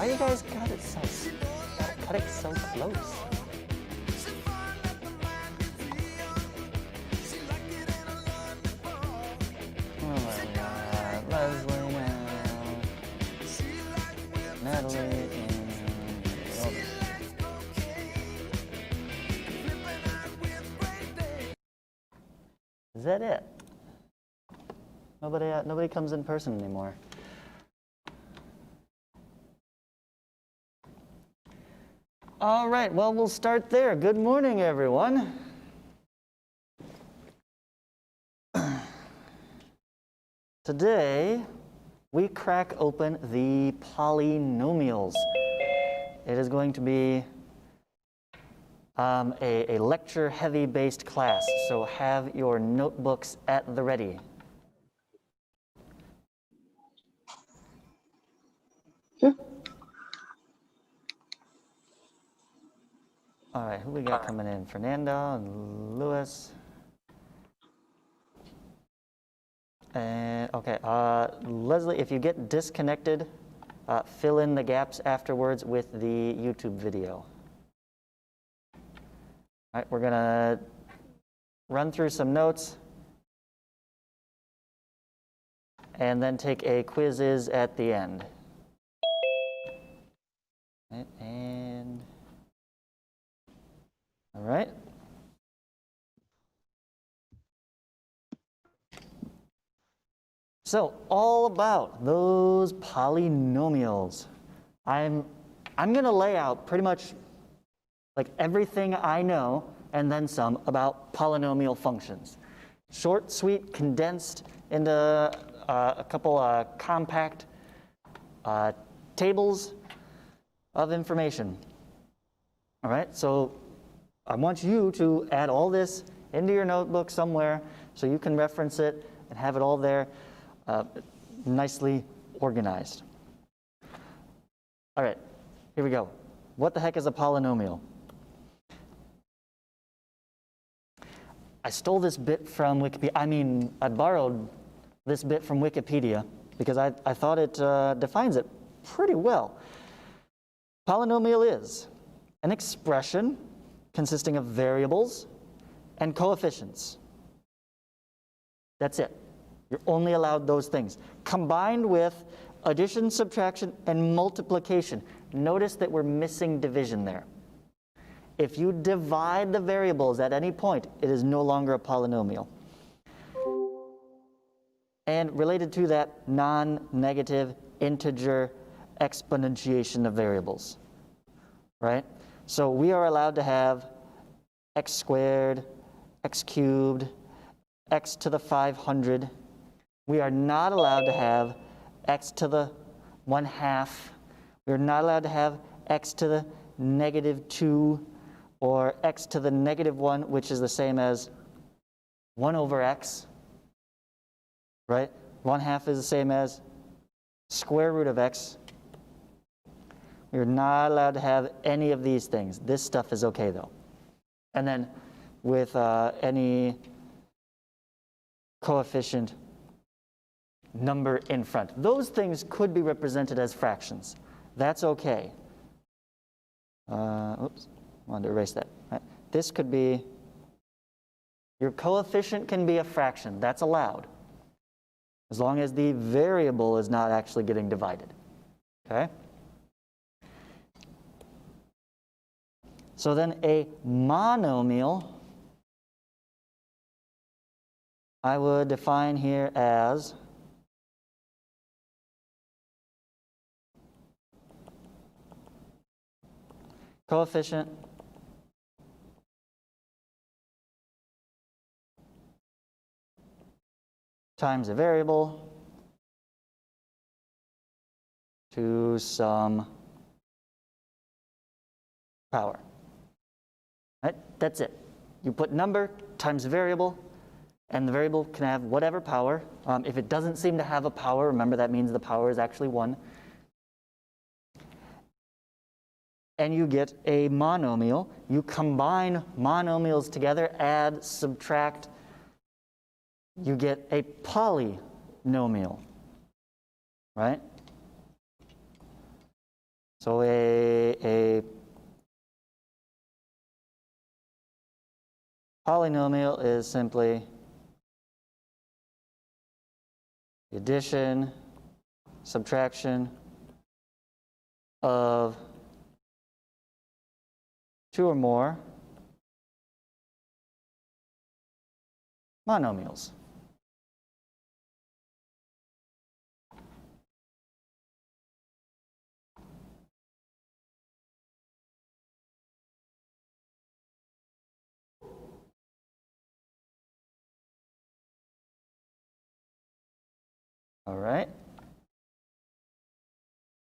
Why you guys got it so, gotta cut it so close? Leslie now, Natalie and Robert. Is that it? Nobody comes in person anymore. All right, well, we'll start there. Good morning, everyone. Today, we crack open the polynomials. It is going to be a lecture-heavy based class, so have your notebooks at the ready. Sure. All right, who we got coming in? Fernando and Louis. And okay, Leslie, if you get disconnected, fill in the gaps afterwards with the YouTube video. All right, we're gonna run through some notes and then take a quizzes at the end. And all right. So all about those polynomials. I'm going to lay out pretty much like everything I know and then some about polynomial functions. Short, sweet, condensed into a couple compact tables of information. All right, so I want you to add all this into your notebook somewhere so you can reference it and have it all there. Nicely organized. All right, here we go. What the heck is a polynomial? I stole this bit from Wikipedia. I borrowed this bit from Wikipedia because I thought it defines it pretty well. Polynomial is an expression consisting of variables and coefficients. That's it. You're only allowed those things, combined with addition, subtraction, and multiplication. Notice that we're missing division there. If you divide the variables at any point, it is no longer a polynomial. And related to that, non-negative integer exponentiation of variables, right? So we are allowed to have x squared, x cubed, x to the 500. We are not allowed to have x to the 1/2. We are not allowed to have x to the -2 or x to the -1, which is the same as 1 over x, right? 1/2 is the same as square root of x. We are not allowed to have any of these things. This stuff is okay, though. And then with any coefficient number in front. Those things could be represented as fractions. That's okay. Oops, I wanted to erase that. Right. This could be, your coefficient can be a fraction. That's allowed, as long as the variable is not actually getting divided. Okay? So then a monomial, I would define here as coefficient times a variable to some power. Right? That's it. You put number times variable, and the variable can have whatever power. If it doesn't seem to have a power, remember that means the power is actually 1. And you get a monomial. You combine monomials together, add, subtract. You get a polynomial, right? So a polynomial is simply the addition, subtraction of two or more monomials. All right.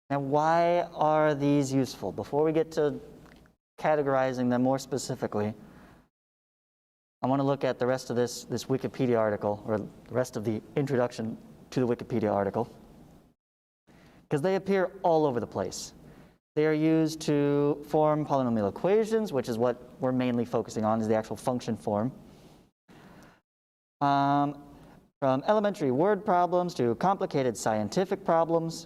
Now, why are these useful? Before we get to categorizing them more specifically, I want to look at the rest of this Wikipedia article, or the rest of the introduction to the Wikipedia article, because they appear all over the place. They are used to form polynomial equations, which is what we're mainly focusing on, is the actual function form. From elementary word problems to complicated scientific problems.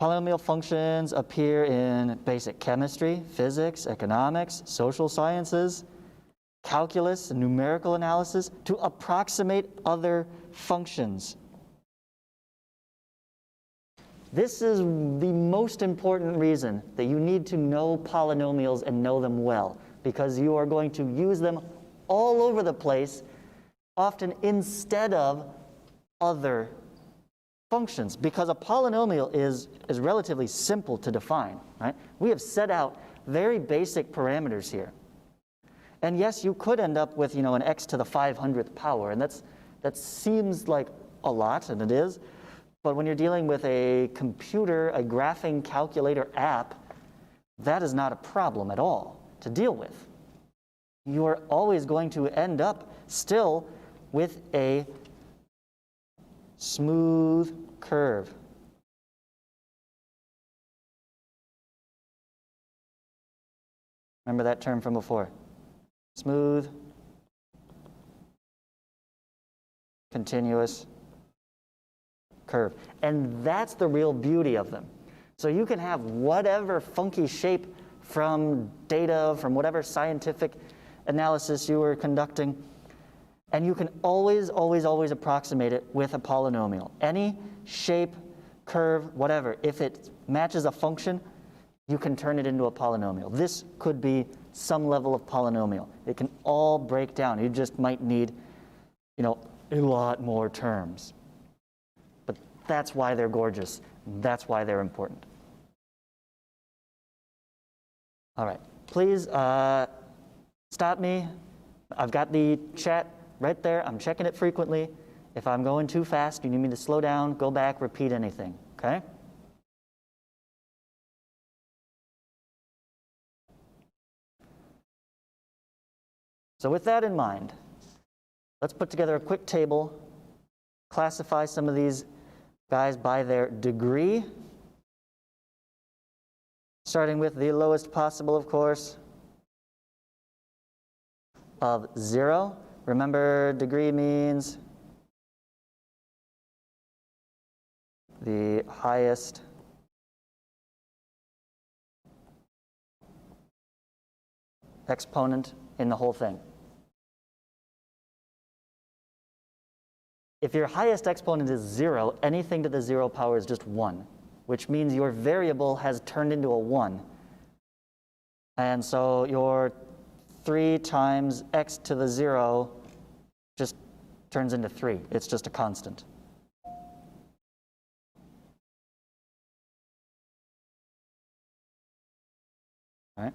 Polynomial functions appear in basic chemistry, physics, economics, social sciences, calculus, and numerical analysis to approximate other functions. This is the most important reason that you need to know polynomials and know them well, because you are going to use them all over the place, often instead of other functions, because a polynomial is relatively simple to define, right? We have set out very basic parameters here. And yes, you could end up with, an x to the 500th power, and that seems like a lot, and it is. But when you're dealing with a computer, a graphing calculator app, that is not a problem at all to deal with. You are always going to end up still with a smooth curve. Remember that term from before? Smooth, continuous curve. And that's the real beauty of them. So you can have whatever funky shape from data, from whatever scientific analysis you were conducting, and you can always, always, always approximate it with a polynomial. Any shape, curve, whatever, if it matches a function, you can turn it into a polynomial. This could be some level of polynomial. It can all break down. You just might need, a lot more terms. But that's why they're gorgeous. That's why they're important. All right, please stop me. I've got the chat right there. I'm checking it frequently. If I'm going too fast, you need me to slow down, go back, repeat anything, okay? So with that in mind, let's put together a quick table, classify some of these guys by their degree, starting with the lowest possible, of course, of 0. Remember, degree means the highest exponent in the whole thing. If your highest exponent is 0, anything to the 0 power is just 1, which means your variable has turned into a 1. And so your 3 times x to the 0 just turns into 3. It's just a constant. All right.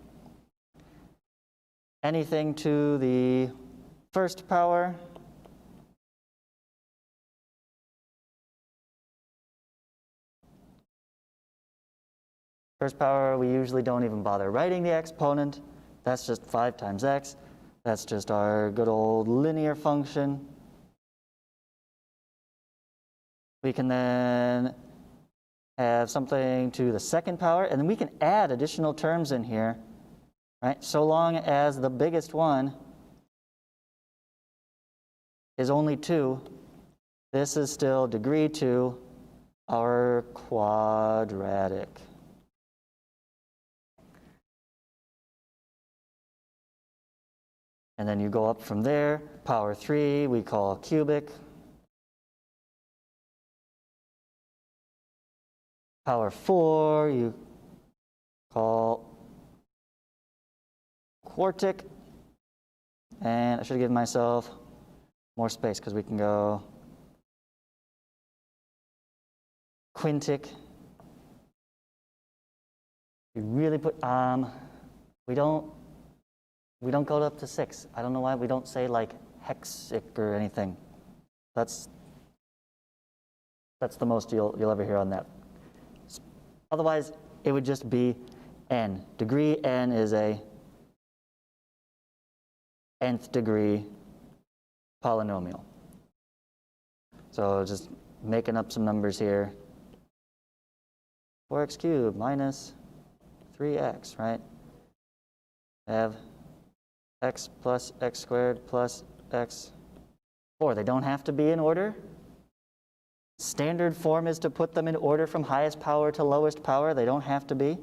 Anything to the first power we usually don't even bother writing the exponent. That's just 5 times x. That's just our good old linear function. We can then have something to the second power, and then we can add additional terms in here, right? So long as the biggest one is only 2, this is still degree 2, our quadratic. And then you go up from there. Power 3 we call cubic. Power 4 you call quartic. And I should have given myself more space because we can go quintic. You really put, we don't go up to 6. I don't know why we don't say like hexic or anything. That's the most you'll ever hear on that. Otherwise, it would just be n. Degree n is a nth degree polynomial. So just making up some numbers here. 4x cubed minus 3x, right? I have x plus x squared plus x 4. They don't have to be in order. Standard form is to put them in order from highest power to lowest power. They don't have to be.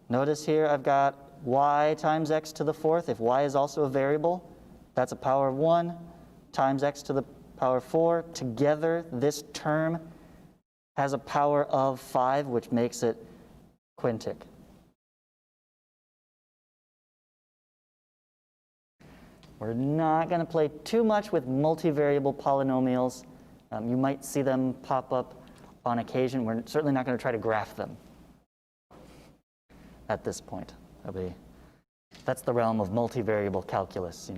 Notice here I've got y times x to the 4th. If y is also a variable, that's a power of 1 times x to the power 4. Together, this term has a power of 5, which makes it quintic. We're not going to play too much with multivariable polynomials. You might see them pop up on occasion. We're certainly not going to try to graph them at this point. That's the realm of multivariable calculus,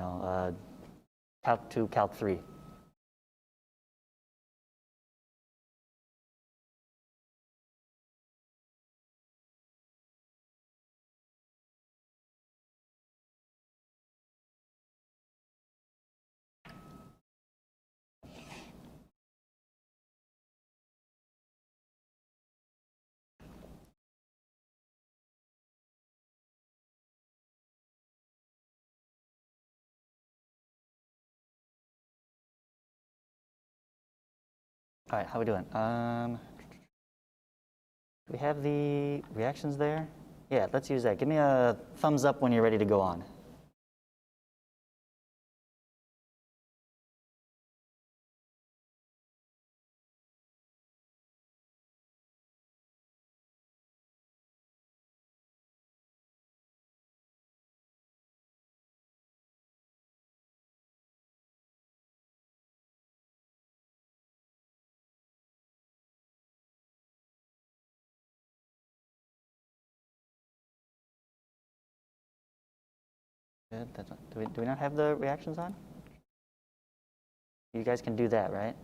Calc 2, Calc 3. All right, how are we doing? Do we have the reactions there? Yeah, let's use that. Give me a thumbs up when you're ready to go on. Good. Do we not have the reactions on? You guys can do that, right?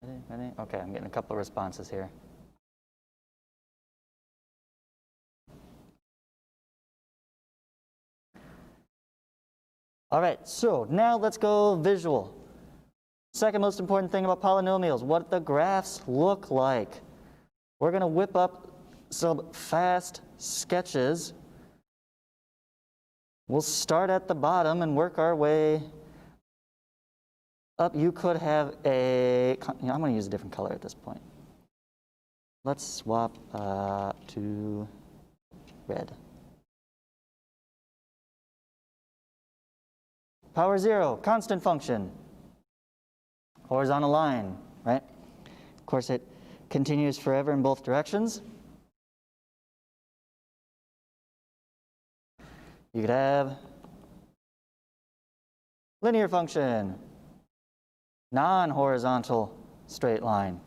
Ready? Okay, I'm getting a couple of responses here. All right, so now let's go visual. Second most important thing about polynomials, what the graphs look like. We're going to whip up some fast sketches. We'll start at the bottom and work our way up. You could have I'm going to use a different color at this point. Let's swap to red. Power 0, constant function. Horizontal line, right? Of course, it continues forever in both directions. You could have linear function, non-horizontal straight line.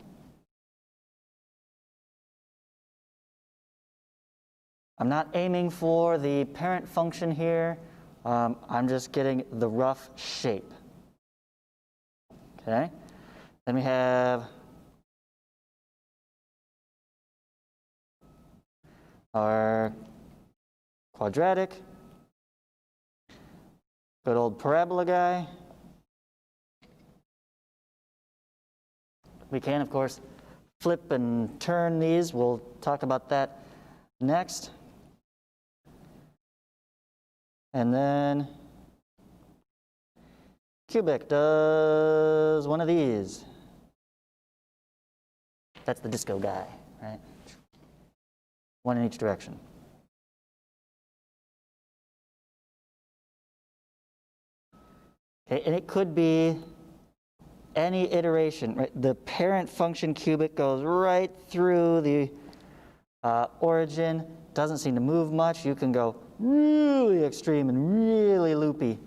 I'm not aiming for the parent function here. I'm just getting the rough shape. Okay. Then we have our quadratic. Good old parabola guy. We can, of course, flip and turn these. We'll talk about that next. And then cubic does one of these. That's the disco guy, right? One in each direction. Okay, and it could be any iteration, right? The parent function cubic goes right through the origin, doesn't seem to move much. You can go really extreme and really loopy.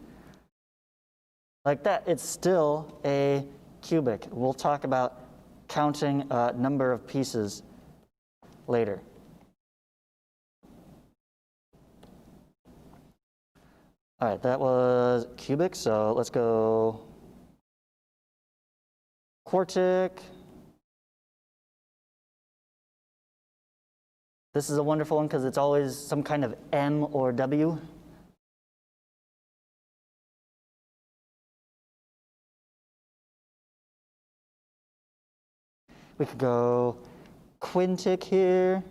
Like that, it's still a cubic. We'll talk about counting a number of pieces later. All right, that was cubic, so let's go quartic. This is a wonderful one because it's always some kind of M or W. We could go quintic here.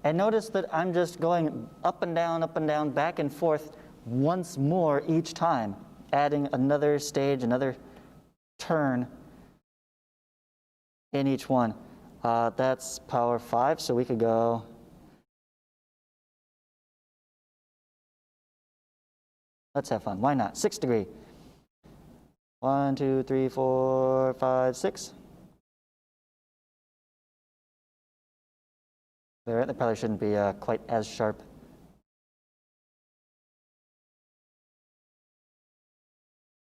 And notice that I'm just going up and down, back and forth once more each time, adding another stage, another turn in each one. That's power 5, so we could go let's have fun. Why not? 6 degree. 1, 2, 3, 4, 5, 6. There, they probably shouldn't be quite as sharp.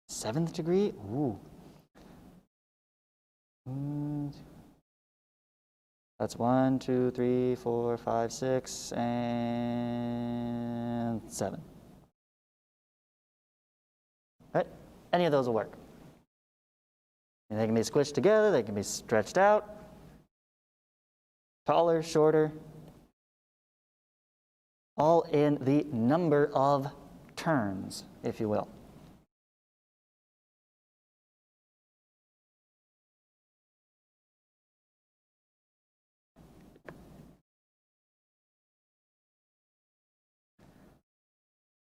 Seventh degree? Ooh. That's 1, 2, 3, 4, 5, 6, and 7. Right? Any of those will work. And they can be squished together, they can be stretched out, taller, shorter, all in the number of turns, if you will.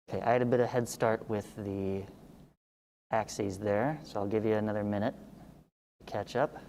Okay, I had a bit of head start with the axes there, so I'll give you another minute to catch up.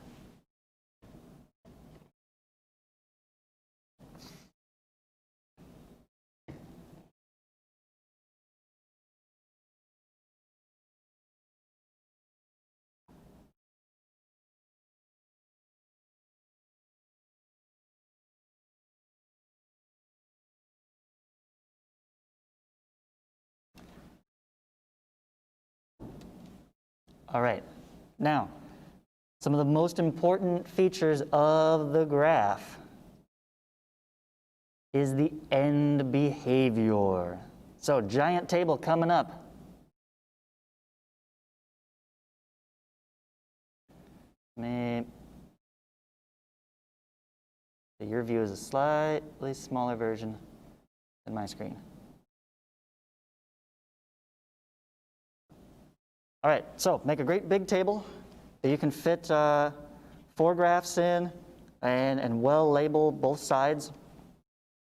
All right, now, some of the most important features of the graph is the end behavior. So, giant table coming up. Your view is a slightly smaller version than my screen. All right, so make a great big table that you can fit 4 graphs in and well label both sides.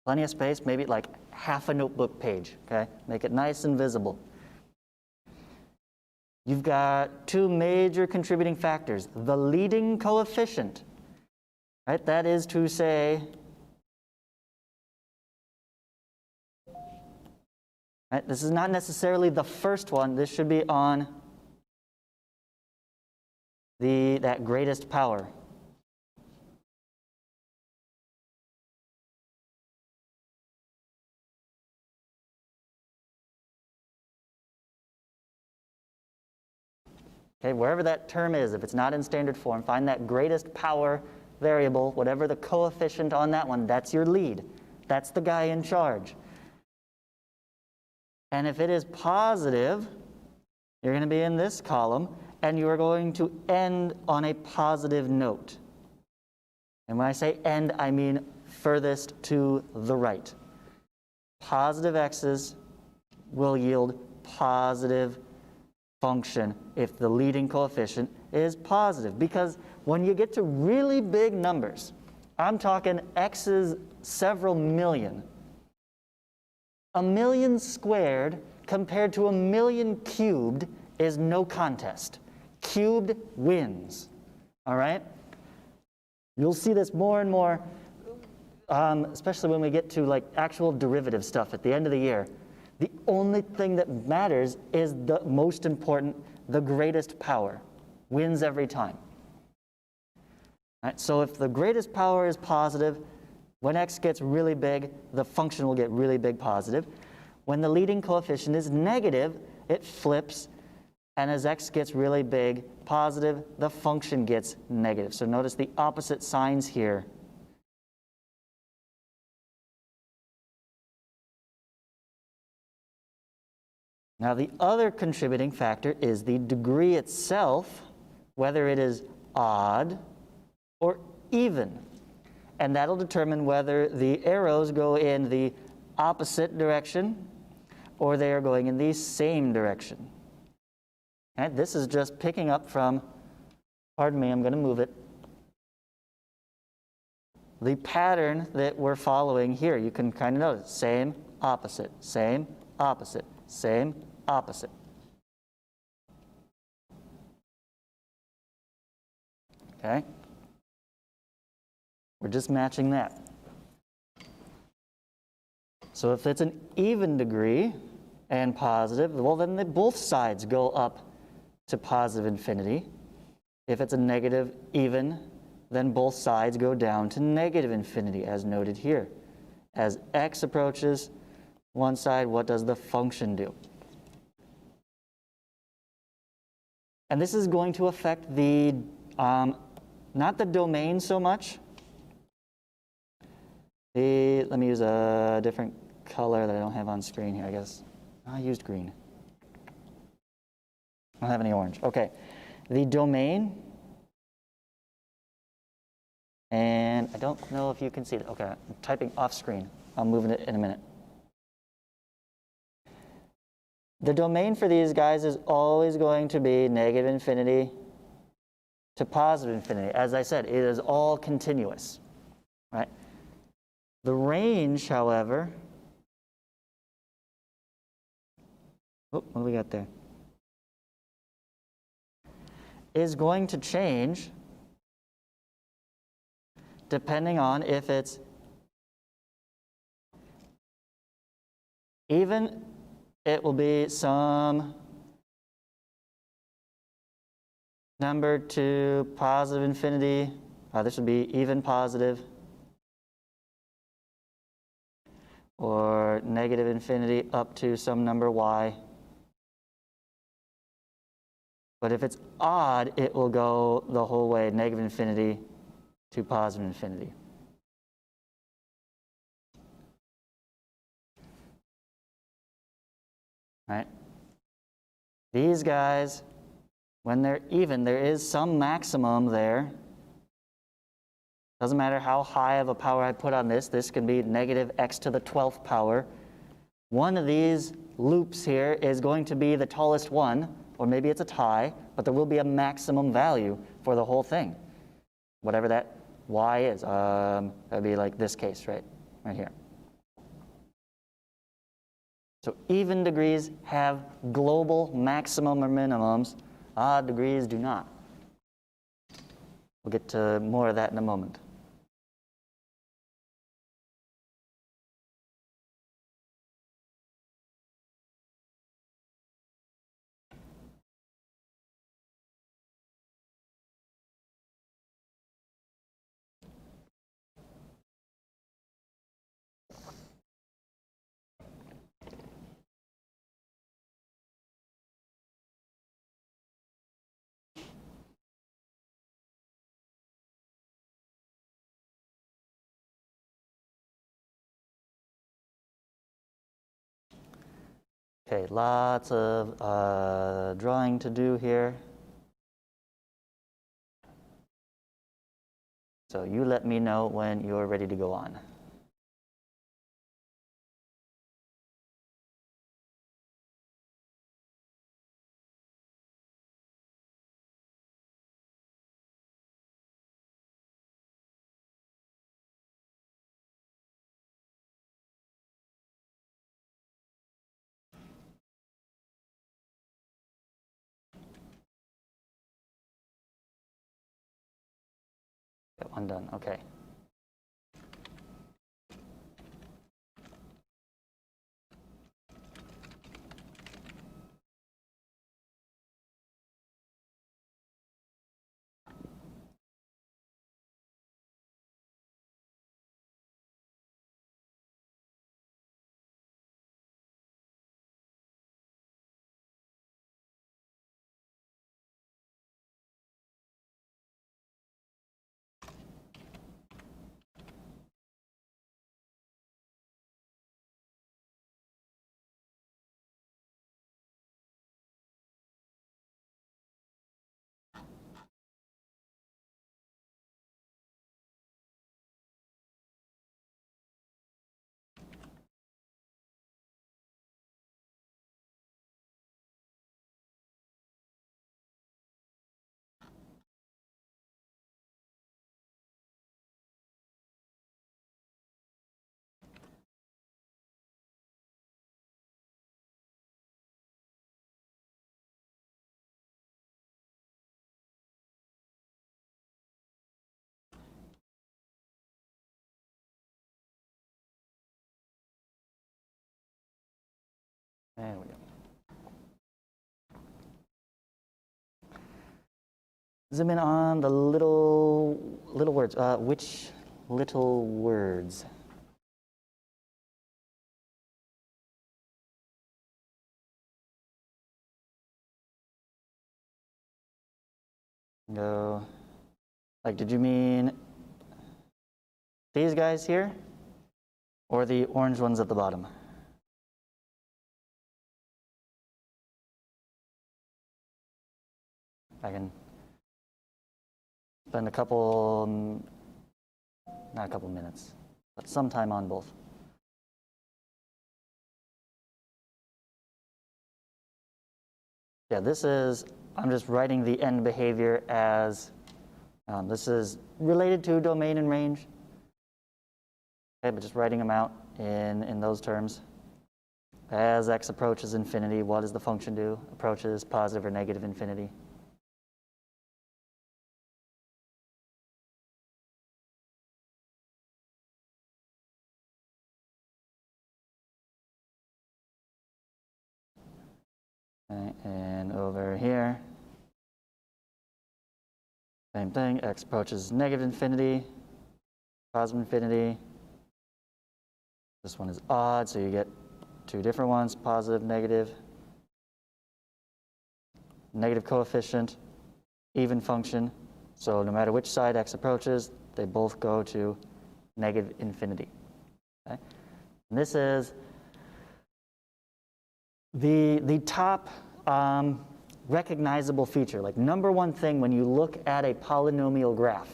Plenty of space, maybe like half a notebook page, okay? Make it nice and visible. You've got 2 major contributing factors. The leading coefficient, right? That is to say, right, this is not necessarily the first one. This should be on that greatest power. Okay, wherever that term is, if it's not in standard form, find that greatest power variable, whatever the coefficient on that one, that's your lead. That's the guy in charge. And if it is positive, you're going to be in this column, and you are going to end on a positive note. And when I say end, I mean furthest to the right. Positive x's will yield positive function if the leading coefficient is positive. Because when you get to really big numbers, I'm talking x's several million, A million squared compared to a million cubed is no contest. Cubed wins, all right? You'll see this more and more, especially when we get to like actual derivative stuff at the end of the year. The only thing that matters is the most important, the greatest power wins every time. All right, so if the greatest power is positive, when x gets really big, the function will get really big positive. When the leading coefficient is negative, it flips, and as x gets really big, positive, the function gets negative. So notice the opposite signs here. Now the other contributing factor is the degree itself, whether it is odd or even. And that'll determine whether the arrows go in the opposite direction or they are going in the same direction. Okay, this is just picking up from, pardon me, I'm going to move it, the pattern that we're following here. You can kind of notice, same, opposite, same, opposite, same, opposite. Okay? We're just matching that. So if it's an even degree and positive, well then both sides go up to positive infinity. If it's a negative even, then both sides go down to negative infinity, as noted here. As x approaches one side, what does the function do? And this is going to affect the, not the domain so much. Let me use a different color that I don't have on screen here, I guess. I used green. I don't have any orange. Okay. The domain, and I don't know if you can see it. Okay, I'm typing off screen. I'll move it in a minute. The domain for these guys is always going to be negative infinity to positive infinity. As I said, it is all continuous, right? The range, however, what do we got there? Is going to change depending on if it's even, it will be some number to positive infinity. This would be even positive. Or negative infinity up to some number y. But if it's odd, it will go the whole way, negative infinity to positive infinity. Right? These guys, when they're even, there is some maximum there. Doesn't matter how high of a power I put on this. This can be negative x to the 12th power. One of these loops here is going to be the tallest one, or maybe it's a tie, but there will be a maximum value for the whole thing, whatever that y is. That would be like this case, right here. So even degrees have global maximum or minimums. Odd degrees do not. We'll get to more of that in a moment. Okay, lots of drawing to do here. So you let me know when you're ready to go on. That one done, okay. There we go. Zoom in on the little words. Which little words? No. Like, did you mean these guys here? Or the orange ones at the bottom? I can spend not a couple minutes, but some time on both. Yeah, I'm just writing the end behavior as, this is related to domain and range. Okay, but just writing them out in those terms. As x approaches infinity, what does the function do? Approaches positive or negative infinity. Okay, and over here, same thing, x approaches negative infinity, positive infinity. This one is odd, so you get two different ones, positive, negative coefficient, even function. So no matter which side x approaches, they both go to negative infinity. Okay? And this is the top recognizable feature, like number one thing when you look at a polynomial graph,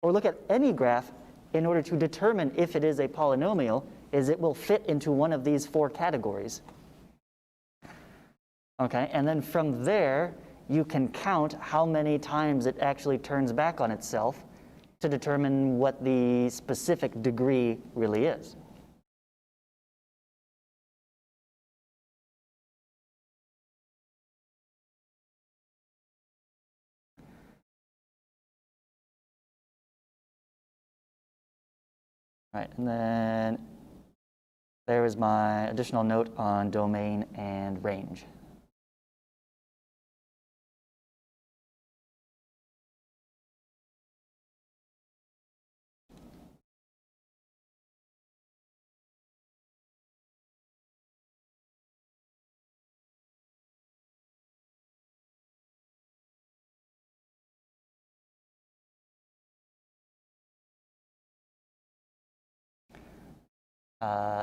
or look at any graph in order to determine if it is a polynomial, is it will fit into one of these four categories. Okay, and then from there, you can count how many times it actually turns back on itself to determine what the specific degree really is. All right, and then there is my additional note on domain and range.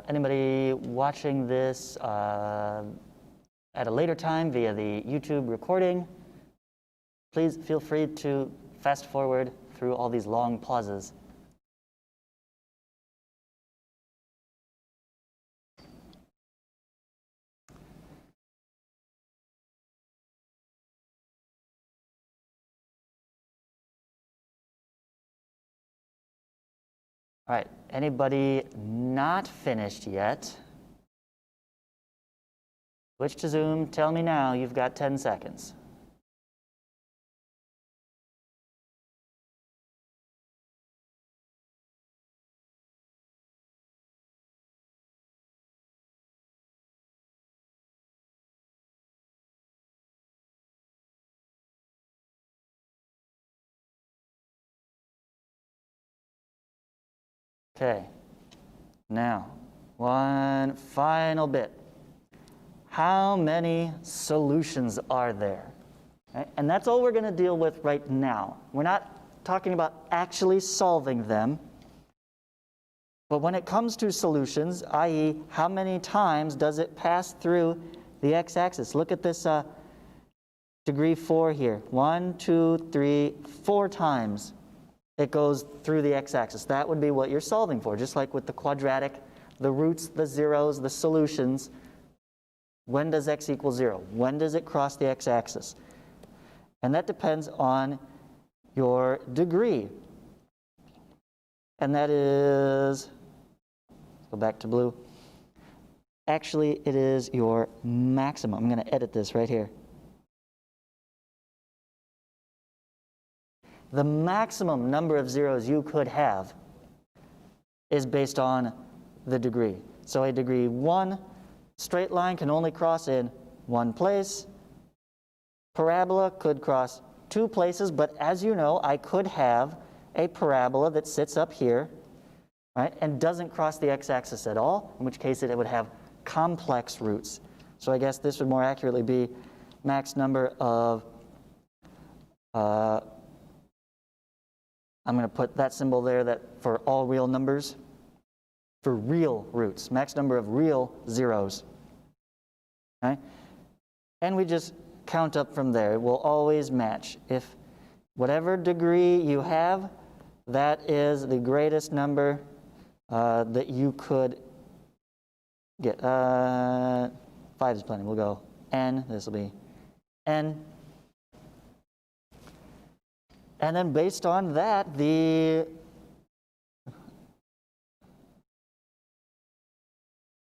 Anybody watching this at a later time via the YouTube recording, please feel free to fast forward through all these long pauses. All right, anybody not finished yet? Switch to Zoom, tell me now, you've got 10 seconds. Okay, now one final bit. How many solutions are there? Right? And that's all we're going to deal with right now. We're not talking about actually solving them. But when it comes to solutions, i.e., how many times does it pass through the x-axis? Look at this degree 4 here. 1, 2, 3, 4 times it goes through the x-axis. That would be what you're solving for, just like with the quadratic, the roots, the zeros, the solutions. When does x equal 0? When does it cross the x-axis? And that depends on your degree. And that is, let's go back to blue. Actually, it is your maximum. I'm going to edit this right here. The maximum number of zeros you could have is based on the degree. So a degree 1 straight line can only cross in one place. Parabola could cross 2 places, but as you know, I could have a parabola that sits up here, right, and doesn't cross the x-axis at all, in which case it would have complex roots. So I guess this would more accurately be max number of, I'm going to put that symbol there that for all real numbers, for real roots, max number of real zeros. Okay? And we just count up from there. It will always match. If whatever degree you have, that is the greatest number that you could get. 5 is plenty. We'll go n. This will be n. And then based on that, the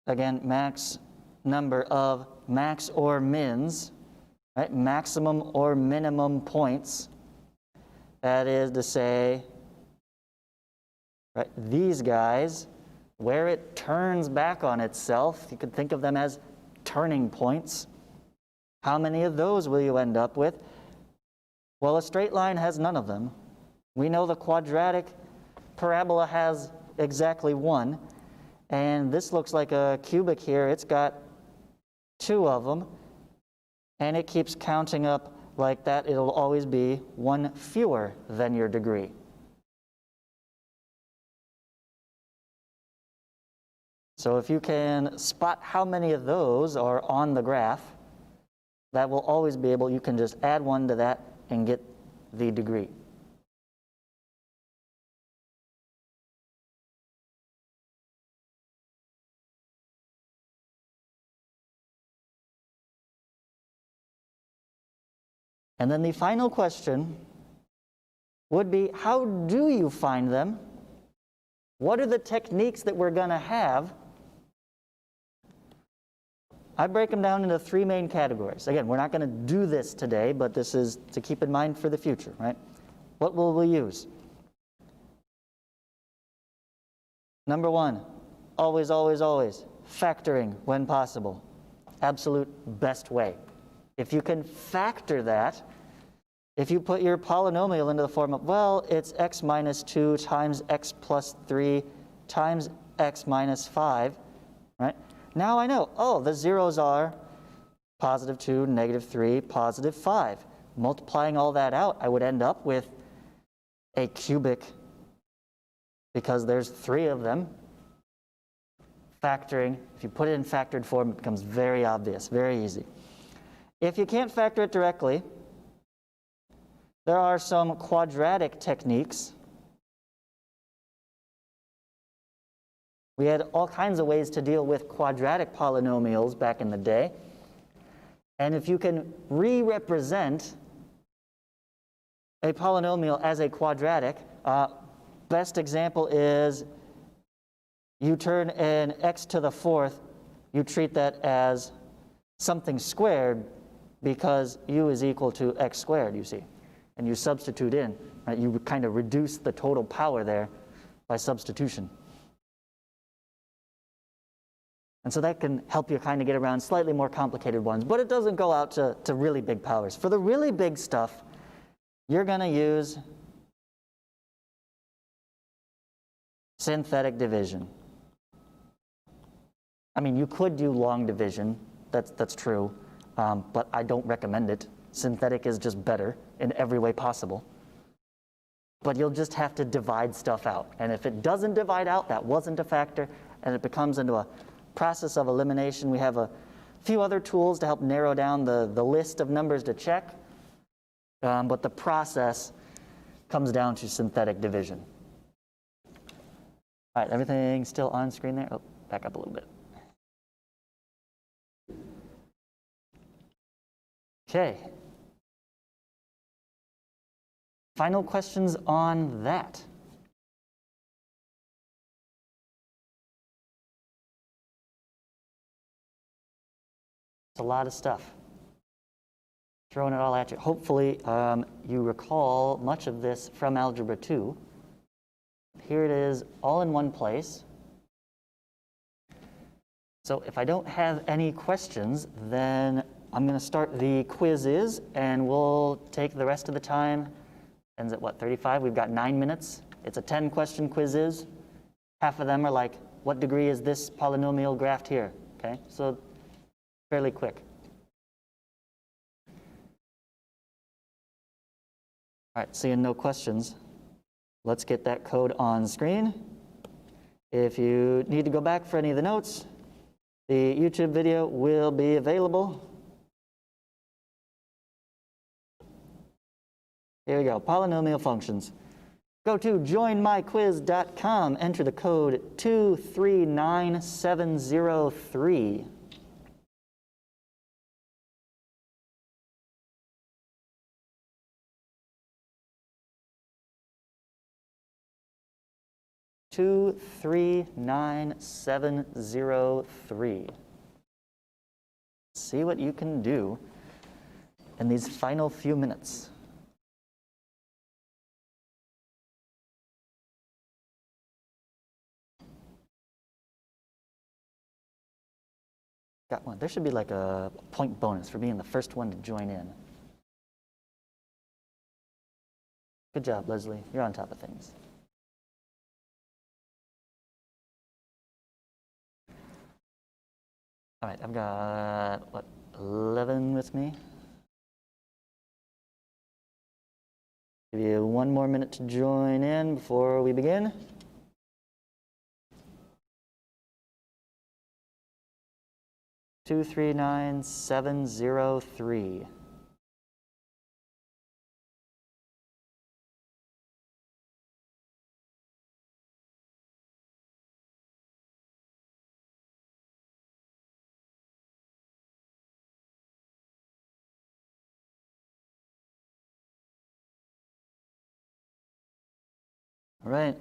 again, max number of max or mins, right? Maximum or minimum points. That is to say, right, these guys, where it turns back on itself, you could think of them as turning points. How many of those will you end up with? Well, a straight line has none of them. We know the quadratic parabola has exactly 1. And this looks like a cubic here. It's got 2 of them. And it keeps counting up like that. It'll always be 1 fewer than your degree. So if you can spot how many of those are on the graph, that will always be able, you can just add 1 to that and get the degree. And then the final question would be, how do you find them? What are the techniques that we're going to have? I break them down into 3 main categories. Again, we're not going to do this today, but this is to keep in mind for the future, right? What will we use? Number 1, always, always, always, factoring when possible. Absolute best way. If you can factor that, if you put your polynomial into the form of, well, it's x minus 2 times x plus 3 times x minus 5, right? Now I know, oh, the zeros are positive 2, negative 3, positive 5. Multiplying all that out, I would end up with a cubic because there's 3 of them. Factoring, if you put it in factored form, it becomes very obvious, very easy. If you can't factor it directly, there are some quadratic techniques. We had all kinds of ways to deal with quadratic polynomials back in the day. And if you can re-represent a polynomial as a quadratic, best example is you turn an x to the 4th, you treat that as something squared because u is equal to x squared, you see. And you substitute in, right? You kind of reduce the total power there by substitution. And so that can help you kind of get around slightly more complicated ones, but it doesn't go out to really big powers. For the really big stuff, you're going to use synthetic division. I mean, you could do long division, that's true, but I don't recommend it. Synthetic is just better in every way possible. But you'll just have to divide stuff out. And if it doesn't divide out, that wasn't a factor, and it becomes into a process of elimination. We have a few other tools to help narrow down the list of numbers to check, but the process comes down to synthetic division. All right, everything still on screen there? Oh, back up a little bit. Okay. Final questions on that? It's a lot of stuff. Throwing it all at you. Hopefully you recall much of this from Algebra 2. Here it is all in one place. So if I don't have any questions, then I'm going to start the quizzes, and we'll take the rest of the time. Ends at what, 35? We've got 9 minutes. It's a 10-question quizzes. Half of them are like, what degree is this polynomial graphed here? Okay, so fairly quick. All right, seeing no questions, let's get that code on screen. If you need to go back for any of the notes, the YouTube video will be available. Here we go, polynomial functions. Go to joinmyquiz.com, enter the code 239703. Two, 39703. See what you can do in these final few minutes. Got one. There should be like a point bonus for being the first one to join in. Good job, Leslie. You're on top of things. All right, I've got, what, 11 with me? Give you one more minute to join in before we begin. 239703. All right,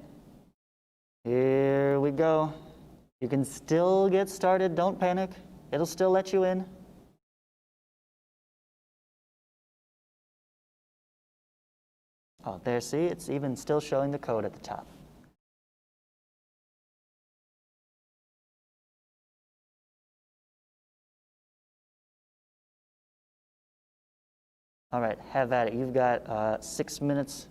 here we go. You can still get started, don't panic. It'll still let you in. Oh, there, see, it's even still showing the code at the top. All right, have at it. You've got 6 minutes.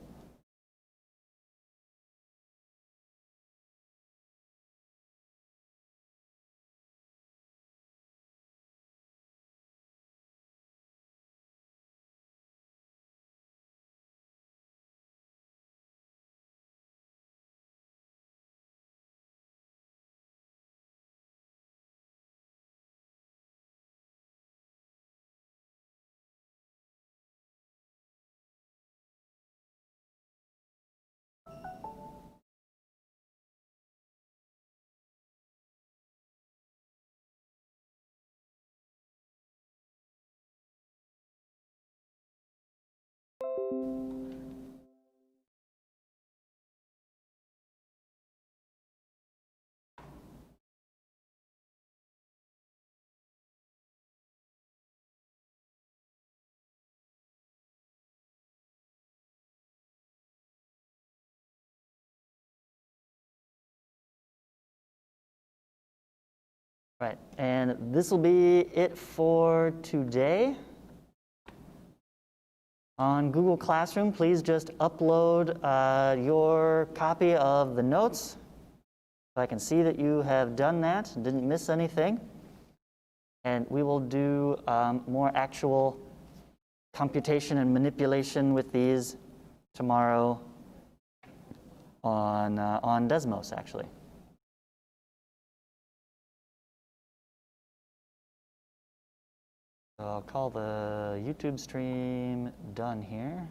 Right, and this will be it for today. On Google Classroom, please just upload your copy of the notes So I can see that you have done that, didn't miss anything. And we will do more actual computation and manipulation with these tomorrow on Desmos, actually. So I'll call the YouTube stream done here.